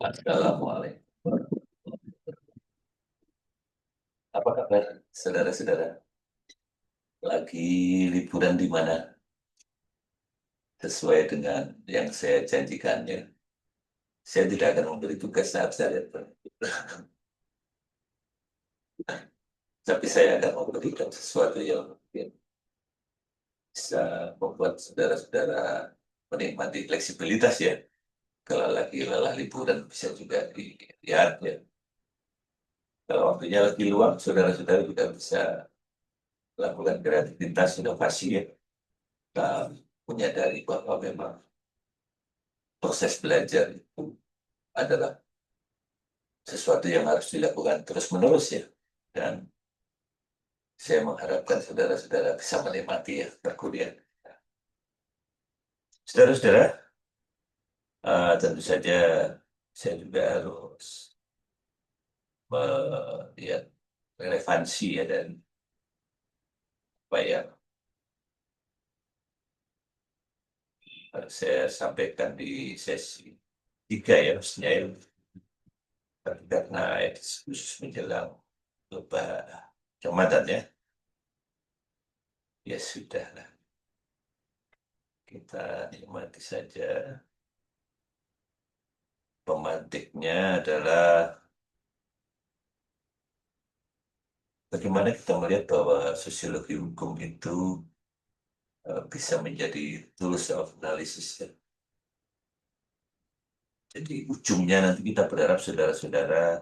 Assalamualaikum. Apa kabar, saudara-saudara? Lagi liburan di mana? Sesuai dengan yang saya janjikannya. Saya tidak akan memberi tugas saat saya liburan, tapi saya akan memberikan sesuatu yang mungkin bisa membuat saudara-saudara menikmati fleksibilitas ya. Kalau lagi lelah liburan bisa juga dilihat ya. Kalau waktunya lagi luang, saudara-saudara juga bisa melakukan kreativitas inovasi ya. Kita menyadari bahwa memang proses belajar itu adalah sesuatu yang harus dilakukan terus-menerus ya. Dan saya mengharapkan saudara-saudara bisa menikmati ya perkuliahan. Saudara-saudara, tentu saja saya juga harus melihat relevansi ya dan apa yang harus saya sampaikan di sesi 3 ya, maksudnya ya. Karena khusus menjelang lebaran Ramadan ya, ya sudah lah. Kita nikmati saja. Pemantiknya adalah bagaimana kita melihat bahwa sosiologi hukum itu bisa menjadi tools of analysis ya. Jadi ujungnya nanti kita berharap saudara-saudara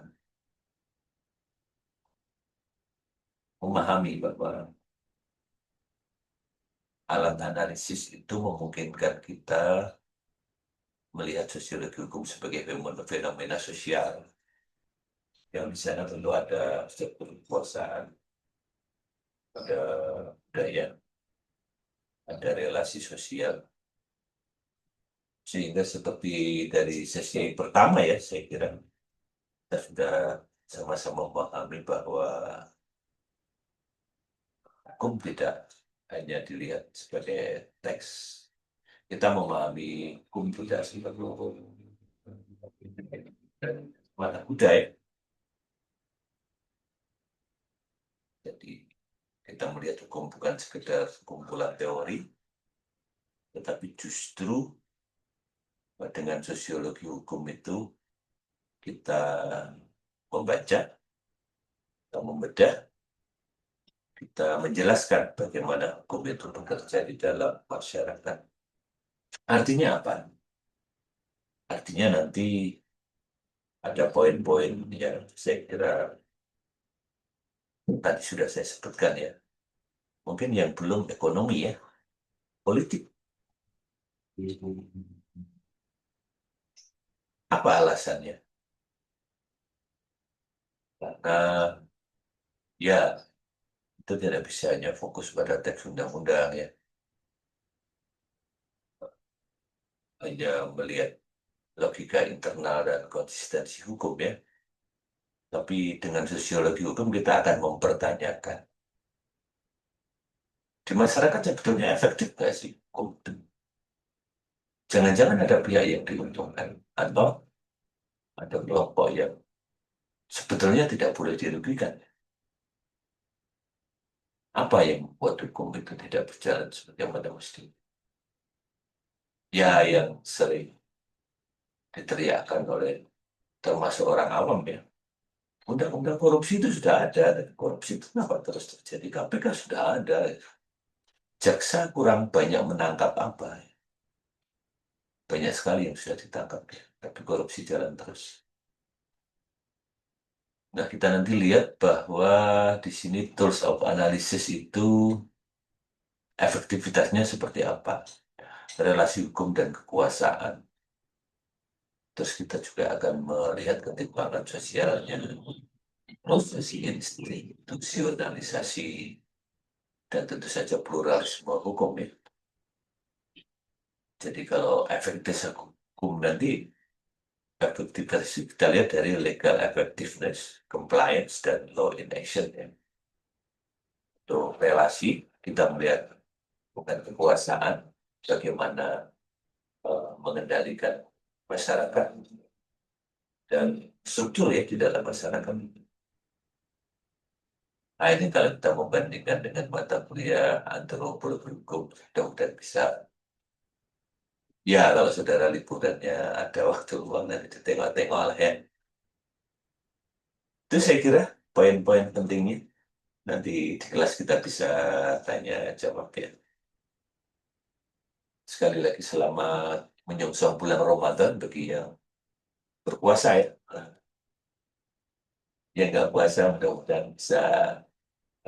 memahami bahwa alat analisis itu memungkinkan kita melihat sosiologi hukum sebagai fenomena sosial yang di sana tentu ada struktur kekuasaan, ada budaya, ada relasi sosial. Sehingga seperti dari sesi pertama ya, saya kira kita sudah sama-sama memahami bahwa hukum tidak hanya dilihat sebagai teks. Kita memahami hukum tidak sebagai mata budaya. Jadi kita melihat hukum bukan sekedar kumpulan teori, tetapi justru dengan sosiologi hukum itu kita membaca atau membedah, kita menjelaskan bagaimana hukum itu bekerja di dalam masyarakat. Artinya apa? Artinya nanti ada poin-poin yang saya kira tadi sudah saya sebutkan ya. Mungkin yang belum ekonomi ya, politik. Apa alasannya? Karena ya itu tidak bisa hanya fokus pada teks undang-undang ya. Hanya melihat logika internal dan konsistensi hukum ya. Tapi dengan sosiologi hukum kita akan mempertanyakan. Di masyarakat sebetulnya efektif nggak sih hukum itu? Jangan-jangan ada pihak yang diuntungkan. Atau ada kelompok yang sebetulnya tidak boleh dirugikan. Apa yang membuat hukum itu tidak berjalan seperti yang pada mesti? Ya, yang sering diteriakkan oleh termasuk orang awam ya. Undang-undang korupsi itu sudah ada. Dan korupsi itu kenapa terus terjadi? KPK sudah ada. Jaksa kurang banyak menangkap apa. Banyak sekali yang sudah ditangkap. Ya. Tapi korupsi jalan terus. Nah, kita nanti lihat bahwa di sini tools of analysis itu efektivitasnya seperti apa. Relasi hukum dan kekuasaan. Terus kita juga akan melihat ketimpangan sosialnya, prosesi institusionalisasi, dan tentu saja pluralisme hukum ya. Jadi kalau efektivitas hukum nanti, efektivitas kita lihat dari legal effectiveness, compliance, dan law in action ya. Untuk relasi, kita melihat bukan kekuasaan, bagaimana mengendalikan masyarakat, dan struktur ya di dalam masyarakat. Nah, ini kalau kita membandingkan dengan mata kuliah antropologi hukum, mudah-mudahan bisa. Ya, kalau saudara liburannya ada waktu luang nanti ditengok-tengok lah ya. Itu saya kira poin-poin pentingnya. Nanti di kelas kita bisa tanya jawab ya. Sekali lagi selamat menyongsong bulan Ramadan bagi yang berpuasa ya. Nah, yang nggak puasa mudah-mudahan bisa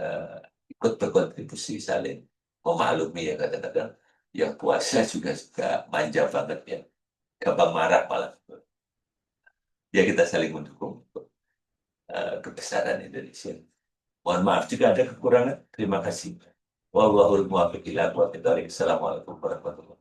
eh, ikut berkontribusi saling memaklumi ya kadang-kadang yang puasa juga suka manja banget ya. Gampang marah malah. Ya kita saling mendukung untuk kebesaran Indonesia. Mohon maaf jika ada kekurangan. Terima kasih. Wallahul muwaffiq ila aqwamit thoriq. Assalamualaikum warahmatullahi wabarakatuh.